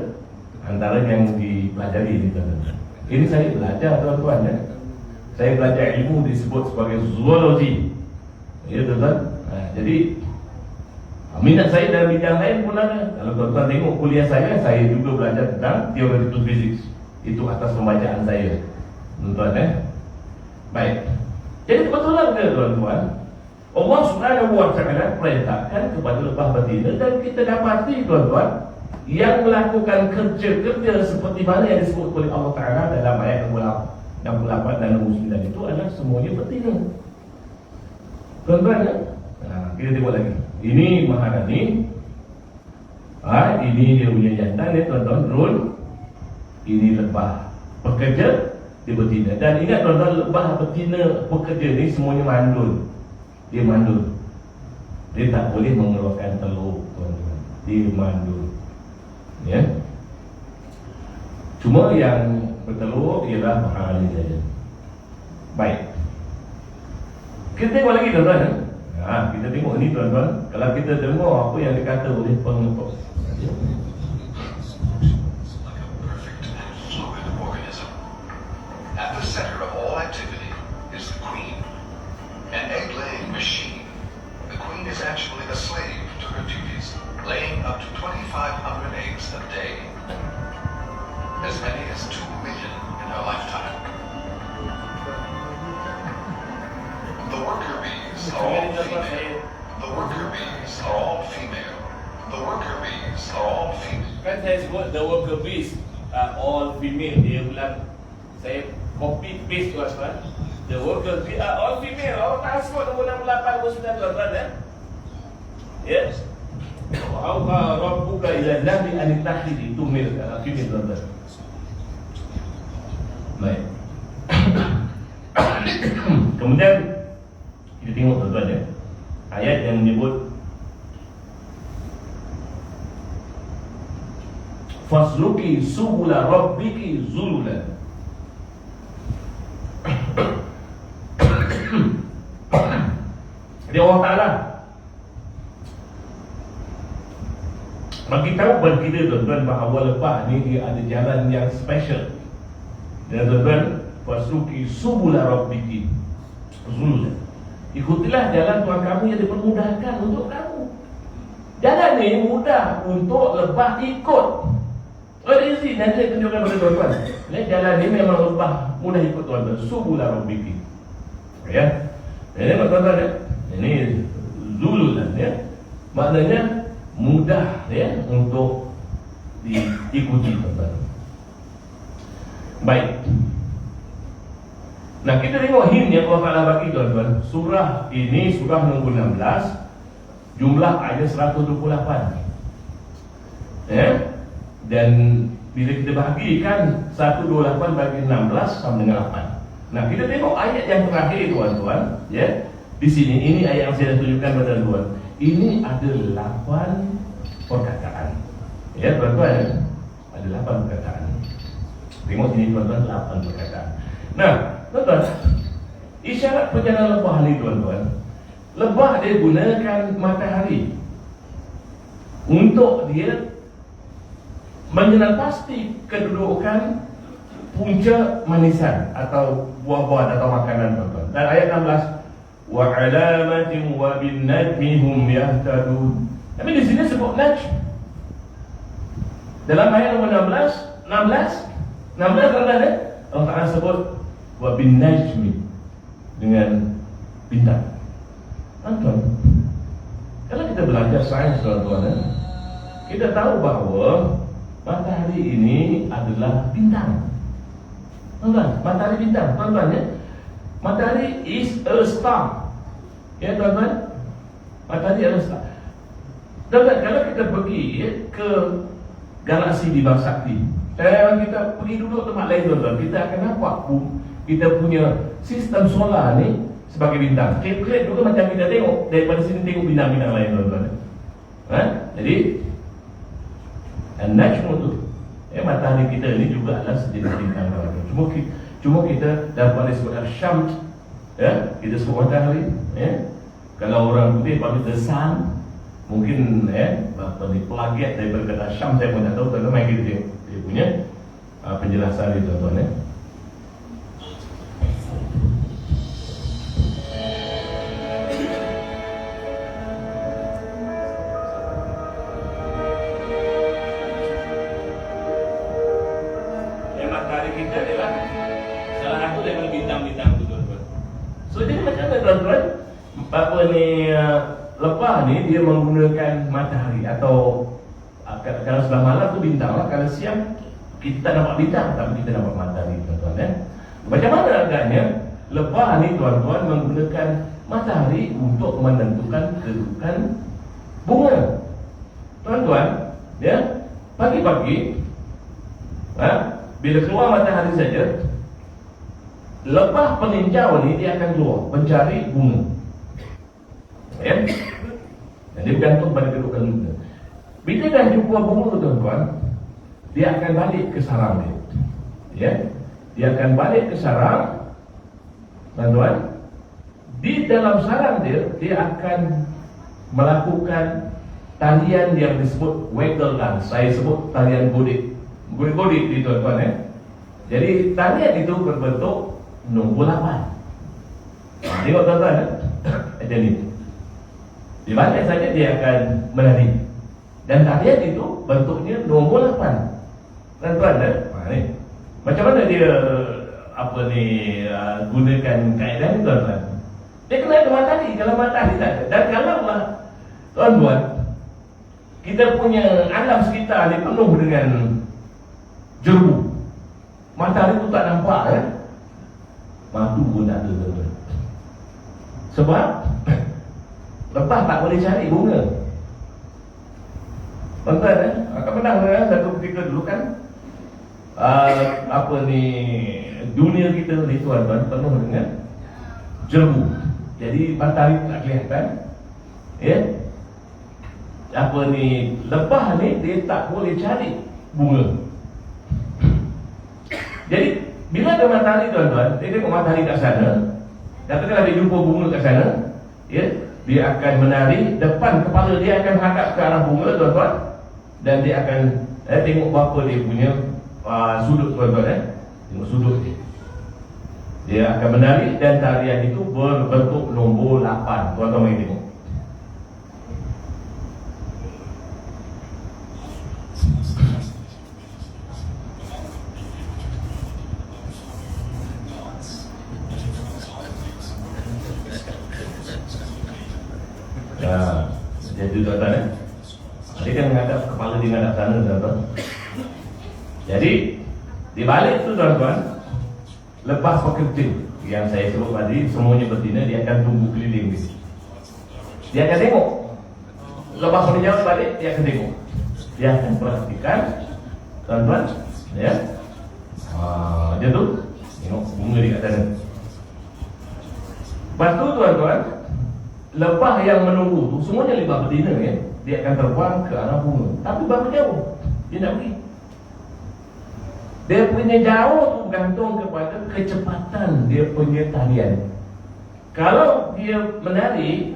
antara yang dipelajari ini tuan-tuan. Ini saya belajar tuan-tuan ya. Saya belajar ilmu disebut sebagai zoologi. Ya tuan-tuan. Jadi minat saya dalam bidang lain pun ada. Kalau tuan-tuan tengok kuliah saya juga belajar tentang theoretical physics. Itu atas pembacaan saya, tuan-tuan ya. Baik. Jadi kebetulan ke tuan-tuan, Allah Subhanahu wa Ta'ala perintahkan kepada lebah betina, dan kita dapati tuan-tuan yang melakukan kerja-kerja seperti mana yang disebut oleh Allah Ta'ala dalam ayat 68 dan 69 itu adalah semuanya betina. Tuan-tuan ya. Kita tengok lagi. Ini maharani. Ini dia punya jantan ya tuan-tuan, drone. Ini lebah pekerja, dia betina. Dan ingat tuan-tuan, lebah betina pekerja ni semuanya mandul. Dia mandul. Dia tak boleh mengeluarkan telur tuan-tuan. Dia mandul. Ya. Cuma yang bertelur ialah maharani saja. Baik. Kita tengok lagi tuan-tuan ya. Kita tengok ni tuan-tuan. Kalau kita dengar apa yang dikata oleh pengepok, at the center of all activity is the queen, an egg-laying machine. The queen is actually a slave to her duties, laying up to 2,500 eggs a day, as many as 2 million in her lifetime. The worker bees are all female. The worker bees are all female. The worker bees are all female. Kan saya sebut the worker bees are all female. Dia ulang, saya copy paste tuan-tuan. The worker bees are all female. Orang tak sebut nombor 68 nombor 9 tuan-tuan ya. Yes. Auha rabbuka ila an-nahli an takhri, itu female tuan-tuan. Baik. Kemudian kita tengok tuan-tuan ya, ayat yang menyebut fasluki subula rabbiki zululan. Jadi Allah Ta'ala bagi tahu kepada kita tuan-tuan bahawa lebah ni dia ada jalan yang special. Dan tuan-tuan, fasluki subula rabbiki zululan. Ikutilah jalan Tuhan kamu yang dipermudahkan untuk kamu. Jalan ni mudah untuk lebah ikut. Very easy. Nanti saya tunjukkan kepada tuan-tuan. Jalan ni memang lebah mudah ikut tuan-tuan. Subula rabbiki. Ya. Ini tuan-tuan ya. Ini zululan ya. Maknanya mudah ya untuk diikuti tuan-tuan. Baik. Nah, kita tengok hint yang Allah Ta'ala bagi tuan-tuan. Surah ini surah nombor 16, jumlah ayat 128 ya. Dan bila kita bahagikan 128 bagi 16 sama dengan 8. Nah, kita tengok ayat yang terakhir tuan-tuan ya. Di sini, ini ayat yang saya tunjukkan kepada tuan. Ini ada 8 perkataan ya tuan-tuan. Ada 8 perkataan. Tengok sini tuan-tuan, 8 perkataan. Nah, tuan-tuan, isyarat perjalanan lebah ni tuan-tuan, lebah dia gunakan matahari untuk dia mengenal pasti kedudukan punca manisan atau buah-buahan atau makanan tuan-tuan. Dan ayat 16, wa alamatin wa bin najmi hum yahtadun. Tapi di sini sebut najm. Dalam ayat nomor 16 tuan-tuan ya, Allah Ta'ala sebut wa bin najmi, dengan bintang. Tuan-tuan, kalau kita belajar sains tuan-tuan, kita tahu bahawa matahari ini adalah bintang. Tuan-tuan, matahari bintang, tuan-tuan ya. Matahari is a star. Ya tuan-tuan, matahari adalah star. Tuan-tuan, kalau kita pergi ya, ke galaksi di Bima Sakti, kalau kita pergi duduk tempat lain tuan-tuan, kita akan nampak kita punya sistem solar ni sebagai bintang. Kira-kira juga macam kita tengok daripada sini tengok bintang-bintang lain tuan-tuan. Jadi natural tu, matahari kita ni juga adalah sejenis bintang tuan-tuan. Cuma kita dapat disebut syams, kita sebut matahari. Kalau orang putih panggil the sun, mungkin plagiat daripada kata syams, saya pun tak tahu. Tuan-tuan main kita tengok dia punya penjelasan ni tuan-tuan. Matahari kita adalah salah satu daripada bintang-bintang tu tuan-tuan. So jadi macam mana tuan-tuan, lebah ni dia menggunakan matahari, atau kalau sebelah malam tu bintang lah, kalau siang kita tak nampak bintang tapi kita nampak matahari tuan-tuan. Macam mana agaknya lebah ni tuan-tuan menggunakan matahari untuk menentukan kedudukan bunga. Tuan-tuan, pagi-pagi bila keluar matahari saja, lebah peninjau ni dia akan keluar mencari bunga. Dan dia bergantung pada kedudukan bunga. Bila dah jumpa bunga tuan-tuan, dia akan balik ke sarang dia. Dia akan balik ke sarang tuan-tuan. Di dalam sarang dia akan melakukan tarian yang disebut waggle dance. Saya sebut tarian godik. Godik di tuan-tuan. Jadi tarian itu berbentuk nombor 8. Tengok tuan-tuan. Macam ni. Di mana saja dia akan menari. Dan tarian itu bentuknya nombor 8. Tuan-tuan ni. Macam mana dia gunakan kaedah ni tuan-tuan? Dia kena ke matahari. Kalau matahari tak ada. Dan kalau tuan-tuan, kita punya alam sekitar ni penuh dengan jeru, matahari tu tak nampak madu pun tak ada tuan-tuan. Sebab lebah tak boleh cari bunga. Tuan-tuan akan pernah satu ketika dulu kan, dunia kita ni tuan-tuan penuh dengan jeru. Jadi matahari tak kelihatan. Lebah ni dia tak boleh cari bunga. Jadi bila ada matahari tuan-tuan, dia tengok matahari kat sana, katakanlah dia jumpa bunga kat sana, dia akan menari, depan kepala dia akan hadap ke arah bunga tuan-tuan, dan dia akan tengok berapa dia punya sudut tuan-tuan. Tengok sudut dia akan menari, dan tarian itu berbentuk nombor 8. Tuan-tuan mari tengok. Jadi tuan-tuan dia kan menghadap, kepala dia menghadap sana tuan-tuan. Jadi di balik tu tuan-tuan, lebah pekerja yang saya sebut tadi, semuanya betina, dia akan tunggu keliling di sini. Dia akan tengok lebah peninjau balik, dia akan tengok, dia akan perhatikan tuan-tuan. Dia tu tengok bunga di kat sana. Lepas tu tuan-tuan, lebah yang menunggu tu semuanya lebah betina dia akan terbang ke arah bunga. Tapi berapa jauh dia nak pergi? Dia punya jauh tu bergantung kepada kecepatan dia punya tarian. Kalau dia menari,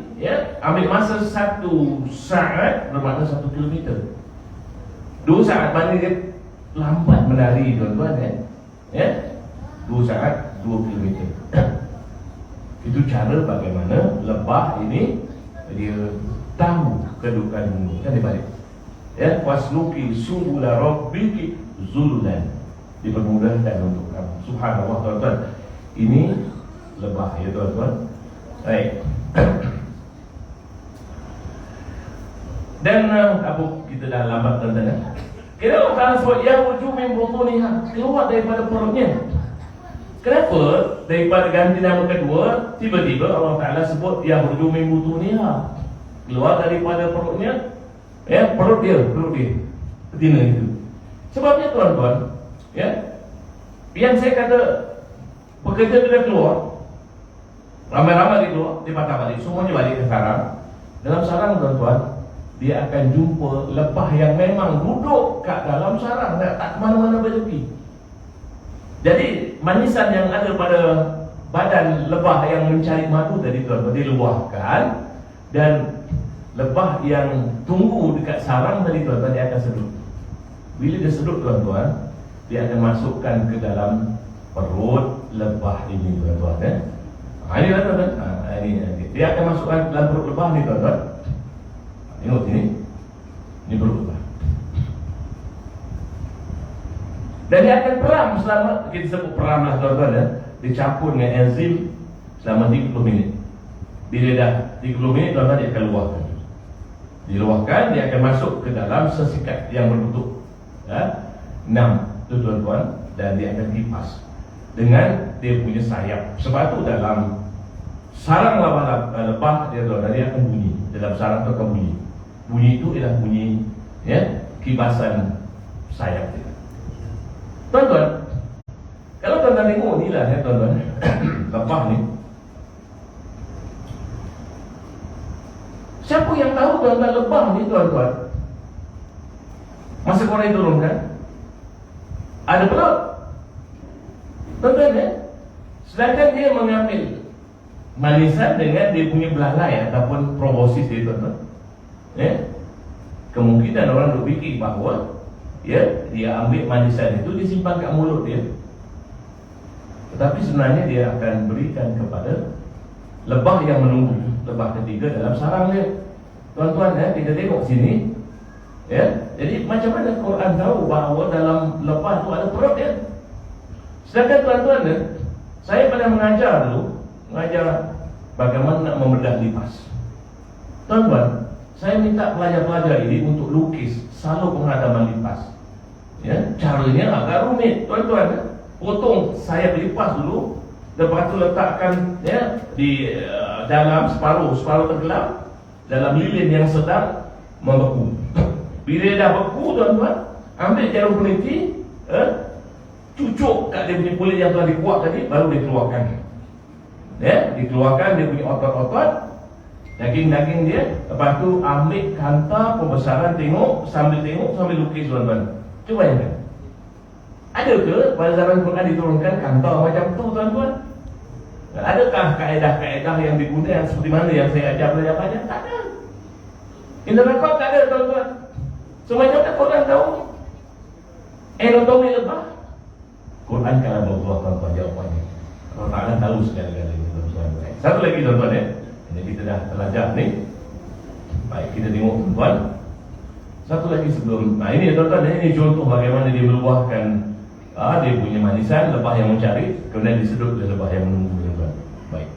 ambil masa 1 saat bermakna 1 kilometer. 2 saat mana dia lambat menari tuan-tuan 2 saat 2 kilometer. Itu cara bagaimana lebah ini dia tahu kedudukan bunga. Kan dia balik. Wasluki subula rabbiki zululan. Dipermudahkan untuk kamu. Subhanallah tuan-tuan. Ini lebah tuan-tuan. Baik. Dan kita dah lambat tuan-tuan. Kira Allah Ta'ala sebut ya wujuh min butuniha, keluar daripada perutnya. Kenapa daripada ganti nama kedua tiba-tiba Allah Ta'ala sebut ya wujuh min butuniha, keluar daripada perutnya? Ya, perut dia, betina itu. Sebabnya tuan-tuan, ya, yang saya kata pekerja dia keluar, ramai-ramai dia keluar, dia patah balik, semuanya balik ke sarang. Dalam sarang tuan-tuan, dia akan jumpa lebah yang memang duduk kat dalam sarang, tak kemana-mana bertepi. Jadi manisan yang ada pada badan lebah yang mencari madu tadi tuan-tuan diluahkan, dan lebah yang tunggu dekat sarang tadi tuan-tuan dia akan sedut. Bila dia sedut tuan-tuan, dia akan masukkan ke dalam perut lebah ini tuan-tuan. Ini lah tuan-tuan. Ini dia akan masukkan dalam perut lebah ni tuan-tuan. Tengok sini. Ini perut lebah. Dan dia akan peram selama, kita sebut peram lah tuan-tuan ya. Dicampur dengan enzim selama 30 minit. Bila dah 30 minit tuan-tuan dia akan luahkan. Diluahkan, dia akan masuk ke dalam sesikat yang berbentuk 6 tu tuan-tuan, dan dia akan kipas dengan dia punya sayap. Sebab tu dalam sarang lebah dia tuan-tuan, dia akan bunyi. Dalam sarang tu akan bunyi. Bunyi itu ialah bunyi ya, kibasan sayap dia. Tuan-tuan, kalau tuan-tuan tengok ni lah ya tuan-tuan, lebah ni, siapa yang tahu tuan-tuan lebah ni tuan-tuan, masa korang diturunkan ada perut tuan-tuan ya. Sedangkan dia mengambil manisan dengan dia punya belalai ataupun proboscis dia tuan-tuan ya. Kemungkinan orang berfikir bahawa ya, dia ambil manisan itu disimpan kat mulut dia, tetapi sebenarnya dia akan berikan kepada lebah yang menunggu, lebah ketiga dalam sarang dia. Tuan-tuan ya, kita tengok sini ya. Jadi macam mana Quran tahu bahawa dalam lebah tu ada perut dia? Sedangkan tuan-tuan ya, saya pernah mengajar bagaimana nak membedah lipas. Tuan-tuan, saya minta pelajar-pelajar ini untuk lukis salur penghadaman lipas. Ya, caranya agak rumit tuan-tuan ya. Potong sayap lipas dulu, lepas tu letakkan ya di dalam separuh tenggelam dalam lilin yang sedang membeku. Bila dah beku tuan-tuan, ambil jarum peniti, cucuk kat dia punya kulit yang telah dikuak tadi, baru dikeluarkan. Ya, dikeluarkan dia punya otot-otot, daging-daging dia. Lepas tu ambil kanta pembesaran, tengok sambil lukis tuan-tuan. Cuba bayangkan, ada ke pada zaman Quran diturunkan kanta macam tu tuan-tuan? Adakah kaedah-kaedah yang digunakan seperti mana yang saya ajar pelajar-pelajar? Tak ada. In the record tak ada tuan-tuan. Semuanya tak Quran tahu. Anatomi lebah, Quran kalam Allah tuan-tuan jawapannya. Allah Ta'ala tahu segala-galanya tuan-tuan. Satu lagi tuan-tuan ya, ini kita dah belajar ni. Baik, kita tengok tuan-tuan. Satu lagi sebelum, nah ini tuan-tuan, ini contoh bagaimana dia meluahkan dia punya manisan, lebah yang mencari, kemudian disedut oleh lebah yang menunggu tuan-tuan. Baik,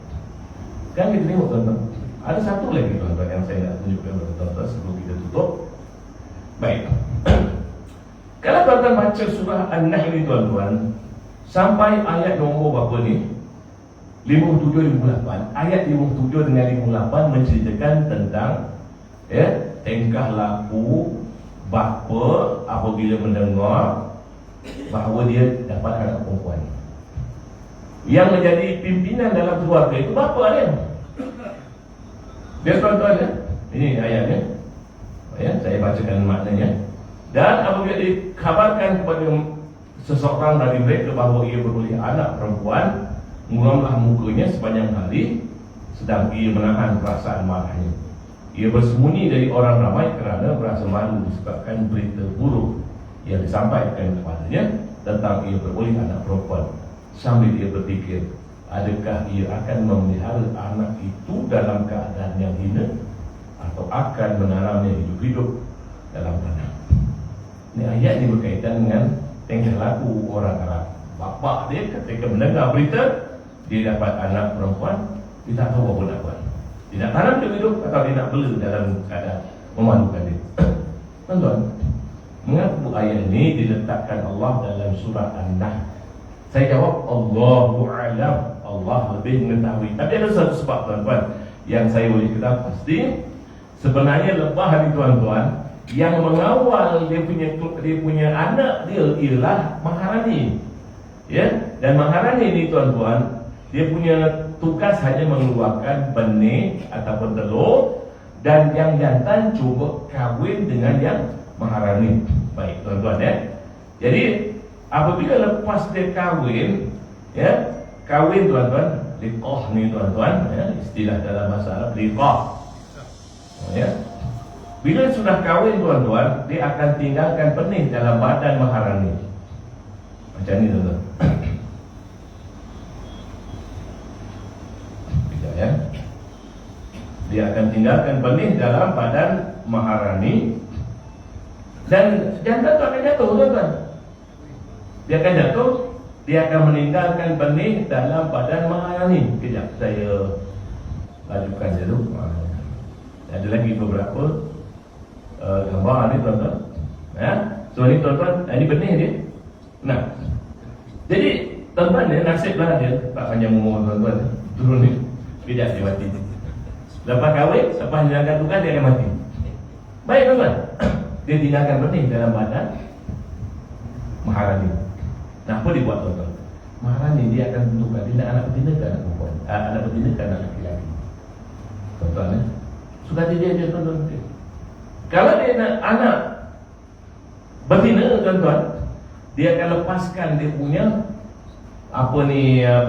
kan kita tengok tuan-tuan, ada satu lagi tuan-tuan yang saya nak tunjukkan kepada tuan-tuan sebelum kita tutup. Baik, kalau tuan-tuan baca surah An-Nahl ni tuan-tuan, sampai ayat nombor berapa ni? 57-58. Ayat 57 dengan 58 menceritakan tentang ya, tingkah laku bapa apabila mendengar bahawa dia dapat anak perempuan. Yang menjadi pimpinan dalam keluarga itu bapa dia. Dia tuan-tuan ya. Ini ayatnya. Ya, saya bacakan maknanya. Dan apabila dikabarkan kepada seseorang dari mereka bahawa ia beroleh anak perempuan, muramlah mukanya sepanjang hari, sedang ia menahan perasaan marahnya. Ia bersembunyi dari orang ramai kerana berasa malu disebabkan berita buruk yang disampaikan kepadanya tentang ia beroleh anak perempuan. Sambil ia berfikir, adakah ia akan memelihara anak itu dalam keadaan yang hina atau akan menanamnya hidup-hidup dalam tanah. Ini ayat ini berkaitan dengan tingkah laku orang Arab. Bapa dia ketika mendengar berita dia dapat anak perempuan, dia tak tahu apa nak buat. Dia nak tanam hidup-hidup atau dia nak bela dalam keadaan memalukan dia. Tuan-tuan, mengapa ayat ini diletakkan Allah dalam surah An-Nahl? Saya jawab, Allahu a'lam. Allah lebih mengetahui. Tapi ada satu sebab tuan-tuan yang saya boleh kata pasti, sebenarnya lebah ni tuan-tuan, yang mengawal dia punya anak dia ialah Maharani. Ya, dan Maharani ni tuan-tuan, dia punya tugas hanya mengeluarkan benih ataupun telur, dan yang jantan cuba kahwin dengan yang Maharani. Baik tuan-tuan ya. Jadi apabila lepas dia kahwin, ya, kahwin tuan-tuan, liqah ni tuan-tuan, ya, istilah dalam bahasa Arab liqah. Ya. Bila sudah kahwin tuan-tuan, dia akan tinggalkan benih dalam badan Maharani. Macam ni tuan-tuan. Ya. Dia akan tinggalkan benih dalam badan Maharani, dan jantan tu akan jatuh tuan-tuan. Dia akan jatuh, dia akan meninggalkan benih dalam badan Maharani. Kejap saya lajukan dulu. Ada lagi beberapa gambar ni tuan-tuan. Ya. So ni tuan-tuan, ini benih dia. Nah. Jadi tuan-tuan ni nasiblah dia tak panjang umur tuan-tuan. Turun ni. Kejap dia mati. Lepas kahwin, lepas menjalankan tugas dia akan mati. Baik tuan-tuan. Dia tinggalkan benih dalam badan Maharani. Nah, apa dia buat tuan-tuan? Maharani dia akan tentukan dia nak anak betina ke anak perempuan, anak betina ke anak lelaki. Tuan-tuan ya. Suka dia tuan-tuan. Kalau dia nak anak betina tuan-tuan, dia akan lepaskan dia punya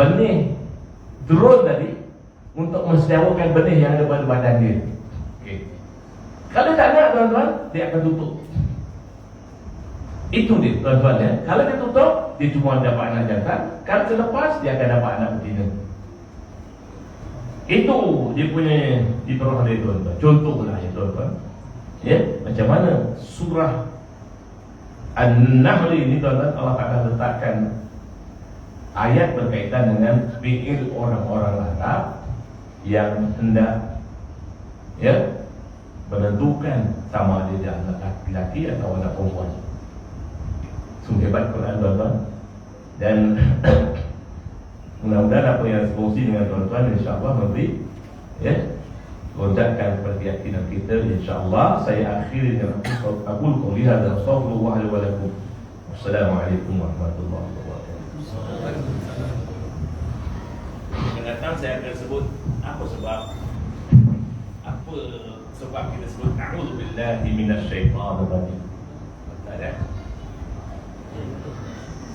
benih drone tadi untuk mensediakan benih yang ada pada badan dia. Okey. Kalau tak nak tuan-tuan, dia akan tutup. Itu dia tuan-tuan ya. Kalau dia tutup, dia cuma dapat anak jantan. Kalau terlepas, dia akan dapat anak betina. Itu dia punya diperah dia tuan-tuan. Contohlah ya tuan-tuan. Ya, macam mana surah An-Nahl ini tuan-tuan, Allah Ta'ala letakkan ayat berkaitan dengan fi'il orang-orang Arab yang hendak ya menentukan sama dia anak laki-laki atau anak perempuan. Sungguh hebat Quran tuan-tuan. Dan mudah-mudahan apa yang berkongsi dengan tuan-tuan insya-Allah memberi ya lonjakan kepada keyakinan kita insya-Allah. Saya akhiri dengan aqul qouli hadza wa astaghfirullah li wa lakum. Wassalamualaikum warahmatullahi wabarakatuh. Datang saya akan sebut apa sebab kita sebut a'udzu billahi minasyaitonir rajim. Tak ada.